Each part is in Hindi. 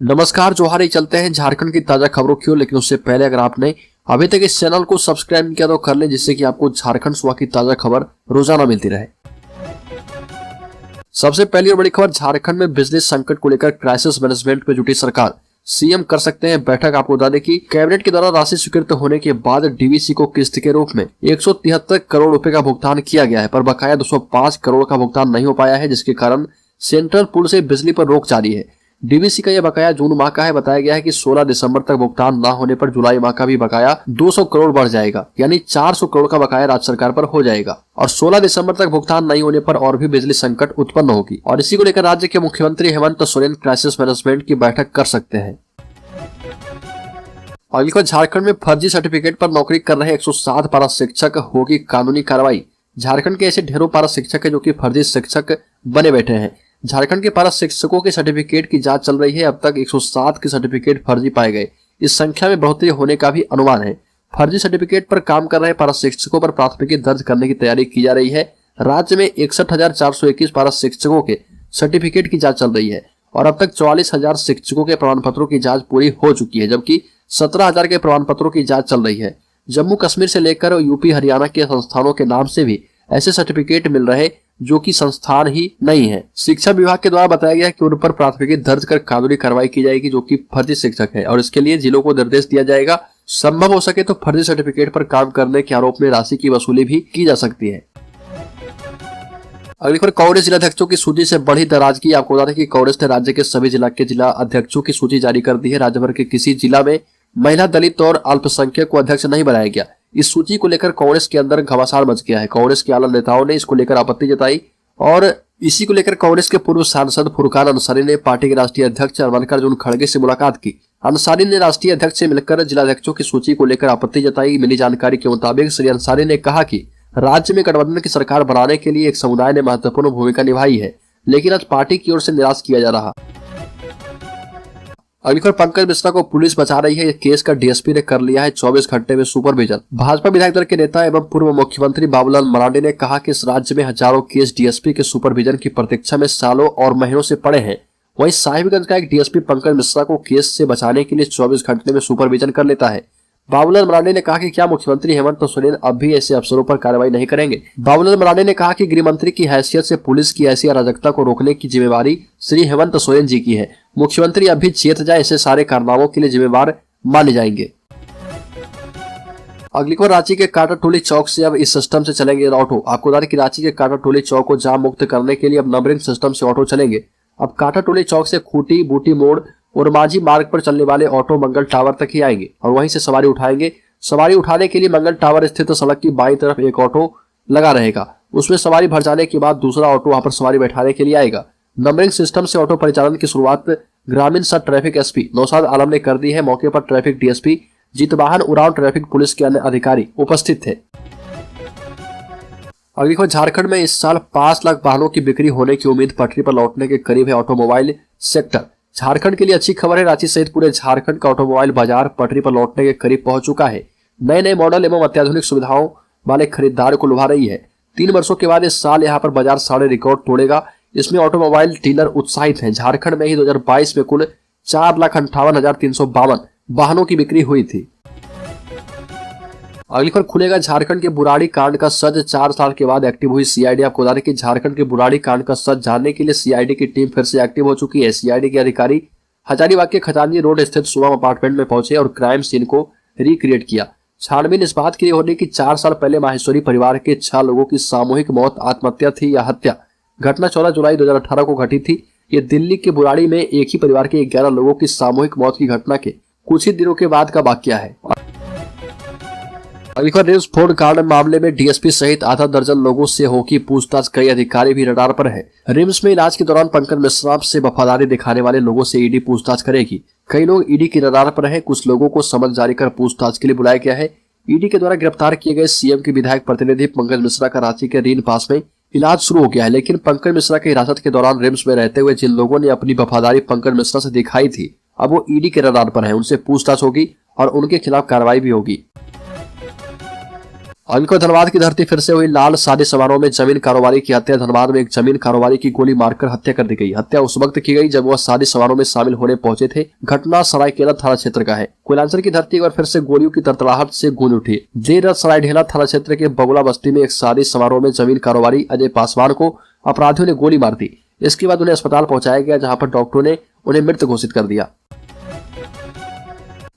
नमस्कार जोहार, चलते हैं झारखंड की ताजा खबरों की ओर। लेकिन उससे पहले अगर आपने अभी तक इस चैनल को सब्सक्राइब नहीं किया तो कर लें, जिससे कि आपको झारखंड सुबह की ताजा खबर रोजाना मिलती रहे। सबसे पहली और बड़ी खबर, झारखंड में बिजली संकट को लेकर क्राइसिस मैनेजमेंट में जुटी सरकार, सीएम कर सकते हैं बैठक। आपको बता दें कि कैबिनेट के द्वारा राशि स्वीकृत होने के बाद डीवीसी को किस्त के रूप में 173 करोड़ रुपए का भुगतान किया गया है, पर बकाया 205 करोड़ का भुगतान नहीं हो पाया है, जिसके कारण सेंट्रल पूल से बिजली पर रोक जारी है। डीवीसी का यह बकाया जून माह का है। बताया गया है कि 16 दिसंबर तक भुगतान न होने पर जुलाई माह का भी बकाया 200 करोड़ बढ़ जाएगा, यानी 400 करोड़ का बकाया राज्य सरकार पर हो जाएगा। और 16 दिसंबर तक भुगतान नहीं होने पर और भी बिजली संकट उत्पन्न होगी। और इसी को लेकर राज्य के मुख्यमंत्री हेमंत सोरेन क्राइसिस मैनेजमेंट की बैठक कर सकते हैं। और झारखंड में फर्जी सर्टिफिकेट पर नौकरी कर रहे 107 पारा शिक्षक होगी कानूनी कार्रवाई। झारखंड के ऐसे ढेरों पारा शिक्षक है जो कि फर्जी शिक्षक बने बैठे हैं। झारखंड के पारा शिक्षकों के सर्टिफिकेट की जांच चल रही है। अब तक 107 के सर्टिफिकेट फर्जी पाए गए। इस संख्या में बढ़ोतरी होने का भी अनुमान है। फर्जी सर्टिफिकेट पर काम कर रहे पारा शिक्षकों पर प्राथमिकी दर्ज करने की तैयारी की जा रही है। राज्य में 61,421 पारा शिक्षकों के सर्टिफिकेट की जांच चल रही है और अब तक 44,000 शिक्षकों के प्रमाण पत्रों की जांच पूरी हो चुकी है, जबकि 17,000 के प्रमाण पत्रों की जांच चल रही है। जम्मू कश्मीर से लेकर यूपी हरियाणा के संस्थानों के नाम से भी ऐसे सर्टिफिकेट मिल रहे जो कि संस्थान ही नहीं है। शिक्षा विभाग के द्वारा बताया गया कि उन पर प्राथमिकी दर्ज कर कानूनी कार्रवाई की जाएगी जो कि फर्जी शिक्षक है, और इसके लिए जिलों को निर्देश दिया जाएगा। संभव हो सके तो फर्जी सर्टिफिकेट पर काम करने के आरोप में राशि की वसूली भी की जा सकती है। अगली खबर, कांग्रेस जिलाध्यक्षों की सूची से बढ़ी नाराजगी। आपको बता दें कि कांग्रेस ने राज्य के सभी जिला के जिला अध्यक्षों की सूची जारी कर दी है। राज्य भर के किसी जिला में महिला, दलित और अल्पसंख्यक को अध्यक्ष नहीं बनाया गया। इस सूची को लेकर कांग्रेस के अंदर घमासान मच गया है। कांग्रेस के आला नेताओं ने इसको लेकर आपत्ति जताई और इसी को लेकर कांग्रेस के पूर्व सांसद फुरकान अंसारी ने पार्टी के राष्ट्रीय अध्यक्ष मल्लिकार्जुन खड़गे से मुलाकात की। अंसारी ने राष्ट्रीय अध्यक्ष से मिलकर जिलाध्यक्षों की सूची को लेकर आपत्ति जताई। मिली जानकारी के मुताबिक श्री अंसारी ने कहा कि राज्य में गठबंधन की सरकार बनाने के लिए एक समुदाय ने महत्वपूर्ण भूमिका निभाई है, लेकिन आज पार्टी की ओर से निराश किया जा रहा। अगली खबर, पंकज मिश्रा को पुलिस बचा रही है। केस का डीएसपी ने कर लिया है 24 घंटे में सुपरविजन। भाजपा विधायक दल के नेता एवं पूर्व मुख्यमंत्री बाबूलाल मरांडी ने कहा कि इस राज्य में हजारों केस डीएसपी के सुपरविजन की प्रतीक्षा में सालों और महीनों से पड़े हैं। वहीं साहिबगंज का एक डीएसपी पंकज मिश्रा को केस से बचाने के लिए 24 घंटे में सुपरविजन कर लेता है। बाबूलाल मरांडी ने कहा कि क्या मुख्यमंत्री हेमंत सोरेन अब भी ऐसे अफसरों पर कार्रवाई नहीं करेंगे। बाबूलाल मरांडी ने कहा कि गृह मंत्री की हैसियत से पुलिस की ऐसी अराजकता को रोकने की जिम्मेवारी श्री हेमंत सोरेन जी की है। मुख्यमंत्री अब भी चेत जाए, ऐसे सारे कारनामों के लिए जिम्मेवार माने जाएंगे। अगली खबर, रांची के काटाटोली चौक से अब इस सिस्टम से चलेंगे ऑटो। आपको बता दें कि रांची के काटाटोली चौक को जाम मुक्त करने के लिए अब नंबरिंग सिस्टम से ऑटो चलेंगे। अब काटाटोली चौक से खूटी, बूटी मोड़ और माझी मार्ग पर चलने वाले ऑटो मंगल टावर तक ही आएंगे और वहीं से सवारी उठाएंगे। सवारी उठाने के लिए मंगल टावर स्थित सड़क की बाईं तरफ एक ऑटो लगा रहेगा। उसमें सवारी भर जाने के बाद दूसरा ऑटो वहां पर सवारी बैठाने के लिए आएगा। नंबरिंग सिस्टम से ऑटो परिचालन की शुरुआत ग्रामीण सब ट्रैफिक एसपी नौशाद आलम ने कर दी है। मौके पर traffic DSP Jeetvahan Oraon, traffic police के अन्य अधिकारी उपस्थित थे। अगली खबर, झारखंड में इस साल 5 लाख वाहनों की बिक्री होने की उम्मीद पटरी पर लौटने के करीब है ऑटोमोबाइल सेक्टर। झारखंड के लिए अच्छी खबर है। रांची सहित पूरे झारखंड का ऑटोमोबाइल बाजार पटरी पर लौटने के करीब पहुंच चुका है। नए नए मॉडल एवं अत्याधुनिक सुविधाओं वाले खरीदार को लुभा रही है। 3 वर्षों के बाद इस साल यहां पर बाजार साढ़े रिकॉर्ड तोड़ेगा। इसमें ऑटोमोबाइल डीलर उत्साहित हैं। झारखंड में ही 2022 में कुल 4,58,352 वाहनों की बिक्री हुई थी। अगली खबर, खुलेगा झारखंड के बुराड़ी कांड का सज। 4 साल के बाद एक्टिव हुई सीआईडी। आपको बता दें कि झारखंड के बुराड़ी कांड का सज जानने के लिए सीआईडी की टीम फिर से एक्टिव हो चुकी है। सीआईडी के अधिकारी हजारीबाग के खजांची रोड स्थित शुभम अपार्टमेंट में पहुंचे और क्राइम सीन को रिक्रिएट किया। छानबीन इस बात के लिए होने की 4 साल पहले माहेश्वरी परिवार के 6 लोगों की सामूहिक मौत आत्महत्या थी या हत्या। घटना 14 जुलाई 2018 को घटी थी। ये दिल्ली के बुराड़ी में एक ही परिवार के 11 लोगों की सामूहिक मौत की घटना के कुछ ही दिनों के बाद का वाकया है। अगली खबर, रिम्स फोड़ कांड मामले में डीएसपी सहित आधा दर्जन लोगों से होगी पूछताछ। कई अधिकारी भी रडार पर है। रिम्स में इलाज के दौरान पंकज मिश्रा से वफादारी दिखाने वाले लोगों से ईडी पूछताछ करेगी। कई लोग ईडी की रडार पर है। कुछ लोगों को समन जारी कर पूछताछ के लिए बुलाया गया है। ईडी के द्वारा गिरफ्तार किए गए सीएम के विधायक प्रतिनिधि पंकज मिश्रा का रांची के रीन पास में इलाज शुरू हो गया है। लेकिन पंकज मिश्रा की हिरासत के दौरान रिम्स में रहते हुए जिन लोगों ने अपनी वफादारी पंकज मिश्रा से दिखाई थी, अब वो ईडी के रडार पर है। उनसे पूछताछ होगी और उनके खिलाफ कार्रवाई भी होगी। और धनबाद की धरती फिर से हुई लाल। शादी समारोह में जमीन कारोबारी की हत्या। धनबाद में एक जमीन कारोबारी की गोली मारकर हत्या कर दी गई। हत्या उस वक्त की गई जब वह शादी समारोह में शामिल होने पहुंचे थे। घटना सरायकेला थाना क्षेत्र का है। कोयलांचल की धरती एक बार फिर से गोलियों की तड़तड़ाहट से गूंज उठी। देर रात सरायढेला थाना क्षेत्र के बगुला बस्ती में एक शादी समारोह में जमीन कारोबारी अजय पासवान को अपराधियों ने गोली मार दी। इसके बाद उन्हें अस्पताल पहुंचाया गया, जहां पर डॉक्टरों ने उन्हें मृत घोषित कर दिया।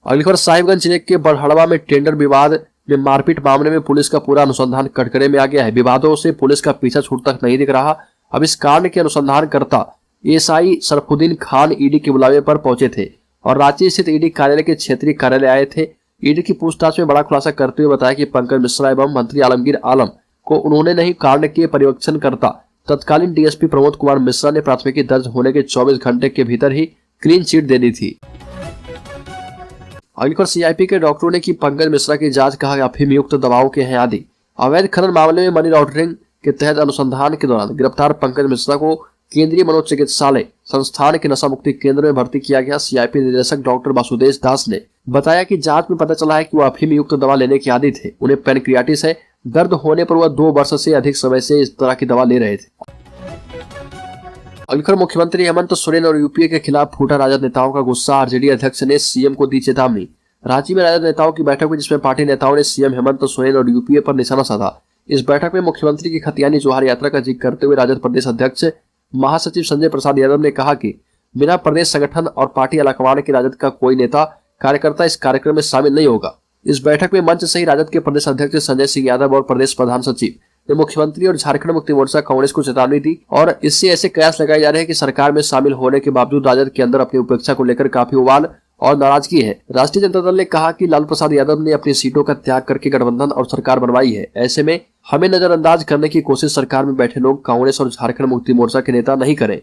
अगली खबर साहिबगंज जिले के बड़हड़वा में टेंडर विवाद में मारपीट मामले में पुलिस का पूरा अनुसंधान कटघरे में आ गया है। विवादों से पुलिस का पीछा छूटता नहीं दिख रहा। अब इस कांड के अनुसंधानकर्ता एएसआई सरफुद्दीन खान ईडी के बुलावे पर पहुंचे थे और रांची स्थित ईडी कार्यालय के क्षेत्रीय कार्यालय आए थे। ईडी की पूछताछ में बड़ा खुलासा करते हुए बताया कि पंकज मिश्रा एवं मंत्री आलमगीर आलम को उन्होंने नहीं, कांड के पर्यवेक्षणकर्ता तत्कालीन डीएसपी प्रमोद कुमार मिश्रा ने प्राथमिकी दर्ज होने के 24 घंटे के भीतर ही क्लीन चिट दे दी थी। अगली खबर सीआईपी के डॉक्टरों ने की पंकज मिश्रा की जांच, कहा अफीम युक्त दवाओं के हैं आदि। अवैध खनन मामले में मनी लॉन्ड्रिंग के तहत अनुसंधान के दौरान गिरफ्तार पंकज मिश्रा को केंद्रीय मनोचिकित्सालय संस्थान के नशा मुक्ति केंद्र में भर्ती किया गया। सीआईपी निदेशक डॉक्टर वासुदेव दास ने बताया कि जांच में पता चला है कि वह अफीम युक्त दवा लेने के आदी थे। उन्हें पैनक्रियाटिस है। दर्द होने पर वह 2 वर्ष से अधिक समय से इस तरह की दवा ले रहे थे। अगली खबर मुख्यमंत्री हेमंत सोरेन और यूपीए के खिलाफ फूटा राजद नेताओं का गुस्सा। आरजेडी अध्यक्ष ने सीएम को दी चेतावनी। रांची में राजद नेताओं की बैठक हुई, जिसमें पार्टी नेताओं ने सीएम हेमंत सोरेन और यूपीए पर निशाना साधा। इस बैठक में मुख्यमंत्री की खतियानी जोहार यात्रा का जिक्र करते हुए राजद प्रदेश अध्यक्ष महासचिव संजय प्रसाद यादव ने कहा कि बिना प्रदेश संगठन और पार्टी आलाकमान के राजद का कोई नेता कार्यकर्ता इस कार्यक्रम में शामिल नहीं होगा। इस बैठक में मंच से ही राजद के प्रदेश अध्यक्ष संजय सिंह यादव और प्रदेश प्रधान सचिव ने मुख्यमंत्री और झारखंड मुक्ति मोर्चा कांग्रेस को चेतावनी दी और इससे ऐसे कयास लगाए जा रहे हैं कि सरकार में शामिल होने के बावजूद राजद के अंदर अपनी उपेक्षा को लेकर काफी उबाल और नाराजगी है। राष्ट्रीय जनता दल ने कहा कि लालू प्रसाद यादव ने अपनी सीटों का त्याग करके गठबंधन और सरकार बनवाई है। ऐसे में हमें नजरअंदाज करने की कोशिश सरकार में बैठे लोग कांग्रेस और झारखंड मुक्ति मोर्चा के नेता नहीं करें।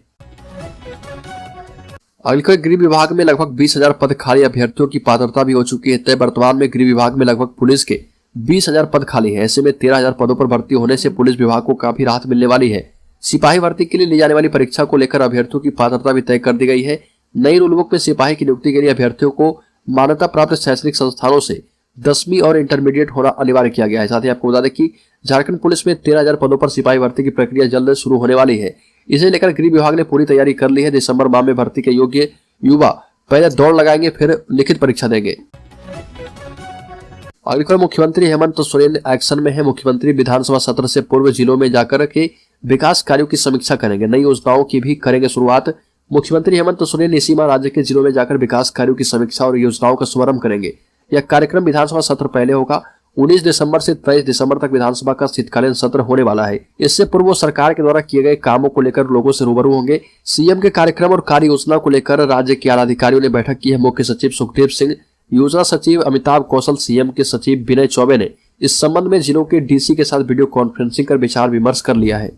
अगली गृह विभाग में लगभग 20,000 पद खाली। अभ्यर्थियों की पात्रता भी हो चुकी है तय। वर्तमान में गृह विभाग में लगभग पुलिस के 20,000 पद खाली है। ऐसे में 13,000 पदों पर भर्ती होने से पुलिस विभाग को काफी राहत मिलने वाली है। सिपाही भर्ती के लिए ली जाने वाली परीक्षा को लेकर अभ्यर्थियों की पात्रता भी तय कर दी गई है। नई रूलबुक में सिपाही की नियुक्ति के लिए अभ्यर्थियों को मान्यता प्राप्त शैक्षणिक संस्थानों से 10वीं और इंटरमीडिएट होना अनिवार्य किया गया है। साथ ही आपको बता दें कि झारखंड पुलिस में 13,000 पदों पर सिपाही भर्ती की प्रक्रिया जल्द शुरू होने वाली है। इसे लेकर गृह विभाग ने पूरी तैयारी कर ली है। दिसंबर माह में भर्ती के योग्य युवा पहले दौड़ लगाएंगे, फिर लिखित परीक्षा देंगे। अगली खबर मुख्यमंत्री हेमंत सोरेन एक्शन में है। मुख्यमंत्री विधानसभा सत्र से पूर्व जिलों में जाकर के विकास कार्यों की समीक्षा करेंगे। नई योजनाओं की भी करेंगे शुरुआत। मुख्यमंत्री हेमंत सोरेन इसी माह राज्य के जिलों में जाकर विकास कार्यों की समीक्षा और योजनाओं का शुभारंभ करेंगे। यह कार्यक्रम विधानसभा सत्र पहले होगा। 19 दिसंबर से 23 दिसंबर तक विधानसभा का शीतकालीन सत्र होने वाला है। इससे पूर्व वो सरकार के द्वारा किए गए कामों को लेकर लोगों से रूबरू होंगे। सीएम के कार्यक्रम और कार्य योजना को लेकर राज्य के आला अधिकारियों ने बैठक की है। मुख्य सचिव सुखदेव सिंह, योजना सचिव अमिताभ कौशल, सीएम के सचिव विनय चौबे ने इस संबंध में जिलों के डीसी के साथ वीडियो कॉन्फ्रेंसिंग कर विचार विमर्श कर लिया है।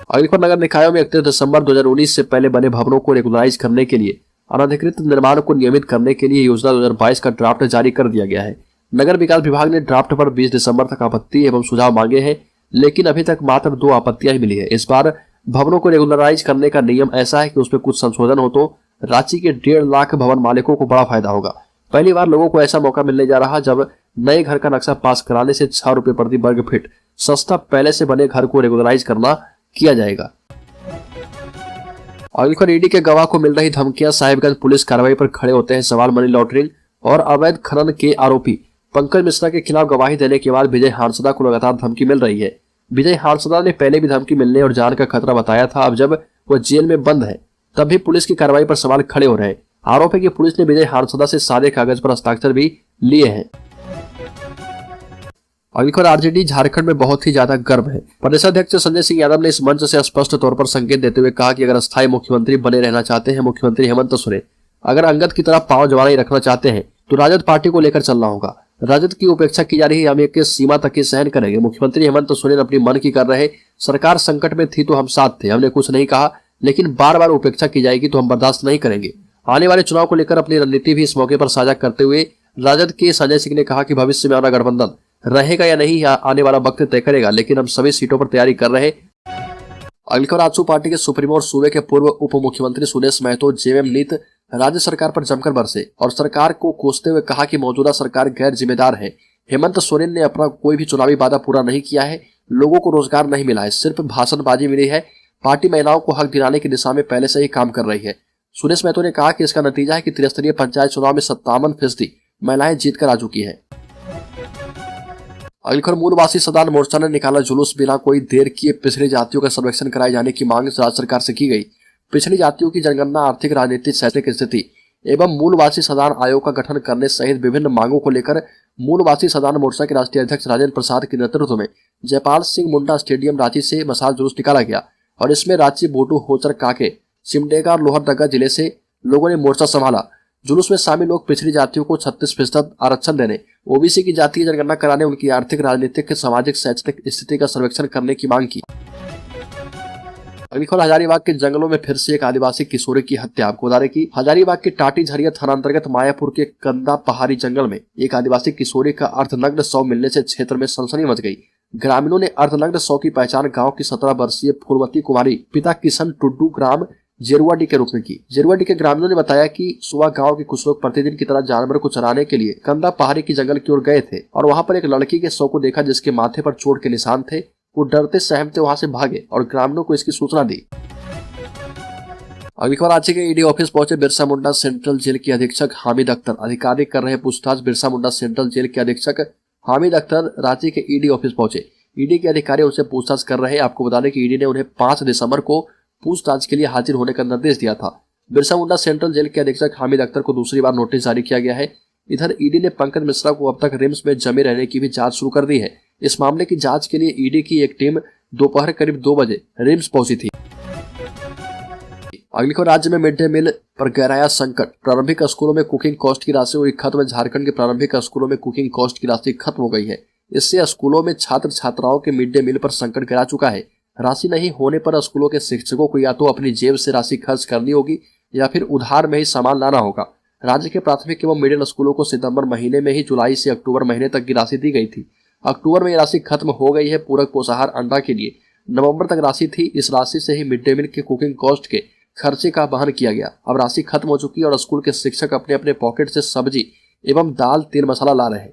अगली खबर नगर निकायों में 31 दिसंबर 2019 से पहले बने भवनों को रेगुलराइज करने के लिए अनधिकृत निर्माण को नियमित करने के लिए योजना 2022 का ड्राफ्ट जारी कर दिया गया है। नगर विकास विभाग ने ड्राफ्ट पर 20 दिसंबर तक आपत्ति एवं सुझाव मांगे हैं, लेकिन अभी तक मात्र 2 आपत्तियां ही मिली है। इस बार भवनों को रेगुलराइज करने का नियम ऐसा है कि उसमें कुछ संशोधन हो तो रांची के 1.5 लाख भवन मालिकों को बड़ा फायदा होगा। पहली बार लोगों को ऐसा मौका मिलने जा रहा जब नए घर का नक्शा पास कराने से 6 रुपए प्रति वर्ग फीट सस्ता पहले से बने घर को रेगुलराइज करना किया जाएगा। अगली खबर ईडी के गवाह को मिल रही धमकियां। साहिबगंज पुलिस कार्रवाई पर खड़े होते हैं सवाल। मनी लॉन्ड्रिंग और अवैध खनन के आरोपी पंकज मिश्रा के खिलाफ गवाही देने के बाद विजय हांसदा को लगातार धमकी मिल रही है। विजय हांसदा ने पहले भी धमकी मिलने और जान का खतरा बताया था। अब जब वह जेल में बंद है तब भी पुलिस की कार्रवाई पर सवाल खड़े हो रहे हैं। आरोप है कि पुलिस ने विजय हांसदा से सादे कागज पर हस्ताक्षर भी लिए हैं। अगली खबर आरजेडी झारखंड में बहुत ही ज्यादा गर्व है। प्रदेश अध्यक्ष संजय सिंह यादव ने इस मंच से स्पष्ट तौर पर संकेत देते हुए कहा कि अगर अस्थायी मुख्यमंत्री बने रहना चाहते हैं मुख्यमंत्री हेमंत सोरेन, अगर अंगद की तरह पांव जमा नहीं रखना चाहते हैं तो राजद पार्टी को लेकर चलना होगा। राजद की उपेक्षा की जा रही है, हम एक सीमा तक ही सहन करेंगे। मुख्यमंत्री हेमंत सोरेन अपनी मन की कर रहे। सरकार संकट में थी तो हम साथ थे, हमने कुछ नहीं कहा, लेकिन बार बार उपेक्षा की जाएगी तो हम बर्दाश्त नहीं करेंगे। आने वाले चुनाव को लेकर अपनी रणनीति भी इस मौके पर साझा करते हुए राजद के संजय सिंह ने कहा कि भविष्य में हमारा गठबंधन रहेगा या नहीं आने वाला वक्त तय करेगा, लेकिन हम सभी सीटों पर तैयारी कर रहे। अगली खबर आजसू पार्टी के सुप्रीमो और सूबे के पूर्व उप मुख्यमंत्री सुदेश महतो जेएम नीत राज्य सरकार पर जमकर बरसे और सरकार को कोसते हुए कहा कि मौजूदा सरकार गैर जिम्मेदार है। हेमंत सोरेन ने अपना कोई भी चुनावी वादा पूरा नहीं किया है, लोगों को रोजगार नहीं मिला है, सिर्फ भाषणबाजी मिली है। पार्टी महिलाओं को हक दिलाने की दिशा में पहले से ही काम कर रही है। सुरेश महतो ने कहा कि इसका नतीजा है कि त्रिस्तरीय पंचायत चुनाव में 57% महिलाएं जीत कर आ चुकी है। अगली खबर, मूलवासी सदान मोर्चा ने निकाला जुलूस, बिना कोई देर किए पिछड़ी जातियों का सर्वेक्षण कराए जाने की मांग राज्य सरकार से की गई। पिछड़ी जातियों की जनगणना, आर्थिक, राजनीतिक, शैक्षणिक स्थिति एवं मूलवासी सदान आयोग का गठन करने सहित विभिन्न मांगों को लेकर मूलवासी सदान मोर्चा के राष्ट्रीय अध्यक्ष राजेंद्र प्रसाद के नेतृत्व में जयपाल सिंह मुंडा स्टेडियम रांची से मशाल जुलूस निकाला गया और इसमें रांची, बोटू, होचर, काके, सिमडेगा और लोहरदगा जिले से लोगों ने मोर्चा संभाला। जुलूस में शामिल लोग पिछड़ी जातियों को 36% आरक्षण देने, ओबीसी की जातीय जनगणना कराने, उनकी आर्थिक, राजनीतिक, सामाजिक, शैक्षणिक स्थिति का सर्वेक्षण करने की मांग की। अगली खबर, हजारीबाग के जंगलों में फिर से एक आदिवासी किशोरी की हत्या। आपको बता दें कि हजारीबाग के टाटी झरिया थाना अंतर्गत मायापुर के कंदा पहाड़ी जंगल में एक आदिवासी किशोरी का अर्धनग्न शव मिलने से क्षेत्र में सनसनी मच गई। ग्रामीणों ने अर्धनग्न शव की पहचान गांव की 17 वर्षीय फूलवती कुमारी पिता किशन टुड्डू ग्राम जेरुआडी के रूप में की। जेरुआडी के ग्रामीणों ने बताया कि सुबह गांव के कुछ लोग प्रतिदिन की तरह जानवर को चराने के लिए कंदा पहाड़ी की जंगल की ओर गए थे और वहां पर एक लड़की के शव को देखा जिसके माथे पर चोट के निशान थे। वो डरते सहमते वहां से भागे और ग्रामीणों को इसकी सूचना दी। अगली खबर, रांची के ईडी ऑफिस पहुंचे बिरसा मुंडा सेंट्रल जेल के अधीक्षक हामिद अख्तर। अधिकारी कर रहे पूछताछ। बिरसा मुंडा सेंट्रल जेल के अधीक्षक हामिद अख्तर रांची के ईडी ऑफिस पहुंचे। ईडी के अधिकारी उनसे पूछताछ कर रहे हैं। आपको बता दें कि ईडी ने उन्हें 5 दिसंबर को पूछताछ के लिए हाजिर होने का निर्देश दिया था। बिरसा मुंडा सेंट्रल जेल के अधीक्षक हामिद अख्तर को दूसरी बार नोटिस जारी किया गया है। इधर ईडी ने पंकज मिश्रा को अब तक रिम्स में जमे रहने की भी जांच शुरू कर दी है। इस मामले की जांच के लिए ईडी की एक टीम दोपहर करीब 2 बजे रिम्स पहुंची थी। अगली खबर, राज्य में मिड डे मील पर गहराया संकट। प्रारंभिक स्कूलों में कुकिंग कॉस्ट की राशि हुई खत्म। झारखंड के प्रारंभिक स्कूलों में कुकिंग कॉस्ट की राशि खत्म हो गई है। इससे स्कूलों में छात्र छात्राओं के मिड डे मील पर संकट गिरा चुका है। राशि नहीं होने पर स्कूलों के शिक्षकों को या तो अपनी जेब से राशि खर्च करनी होगी या फिर उधार में ही सामान लाना होगा। राज्य के प्राथमिक एवं मिडिल स्कूलों को सितंबर महीने में ही जुलाई से अक्टूबर महीने तक की राशि दी गई थी। अक्टूबर में ये राशि खत्म हो गई है। पूरक पोषाहार अंडा के लिए नवंबर तक राशि थी। इस राशि से ही मिड डे मील के कुकिंग कॉस्ट के खर्चे का वहन किया गया। अब राशि खत्म हो चुकी है और स्कूल के शिक्षक अपने अपने पॉकेट से सब्जी एवं दाल, तेल, मसाला ला रहे हैं।